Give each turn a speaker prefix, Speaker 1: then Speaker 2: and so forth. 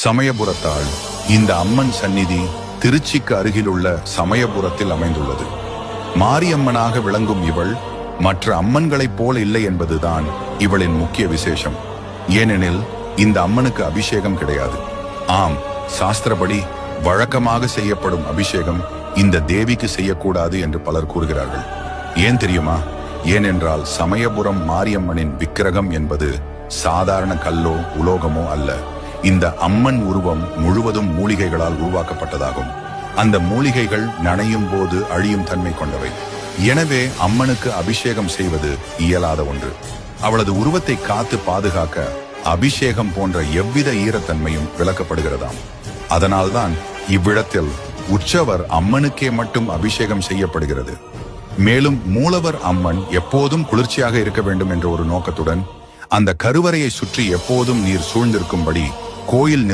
Speaker 1: சமயபுரத்தாள். இந்த அம்மன் சந்நிதி திருச்சிக்கு அருகிலுள்ள சமயபுரத்தில் அமைந்துள்ளது. மாரியம்மனாக விளங்கும் இவள் மற்ற அம்மன்களைப் போல இல்லை என்பதுதான் இவளின் முக்கிய விசேஷம். ஏனெனில் இந்த அம்மனுக்கு அபிஷேகம் கிடையாது. ஆம், சாஸ்திரப்படி வழக்கமாக செய்யப்படும் அபிஷேகம் இந்த தேவிக்கு செய்யக்கூடாது என்று பலர் கூறுகிறார்கள். ஏன் தெரியுமா? ஏனென்றால் சமயபுரம் மாரியம்மனின் விக்கிரகம் என்பது சாதாரண கல்லோ உலோகமோ அல்ல. இந்த அம்மன் உருவம் முழுவதும் மூலிகைகளால் உருவாக்கப்பட்டதாகும். அந்த மூலிகைகள் நனையும் போது அழியும் தன்மை கொண்டவை. எனவே அம்மனுக்கு அபிஷேகம் செய்வது இயலாத ஒன்று. அவளது உருவத்தை காத்து பாதுகாக்க அபிஷேகம் போன்ற எவ்வித ஈரத்தன்மையும் விலக்கப்படுகிறதாம். அதனால்தான் இவ்விடத்தில் உற்சவர் அம்மனுக்கே மட்டும் அபிஷேகம் செய்யப்படுகிறது. மேலும் மூலவர் அம்மன் எப்போதும் குளிர்ச்சியாக இருக்க வேண்டும் என்ற ஒரு நோக்கத்துடன் அந்த கருவறையை சுற்றி எப்போதும் நீர் சூழ்ந்திருக்கும்படி கோயில்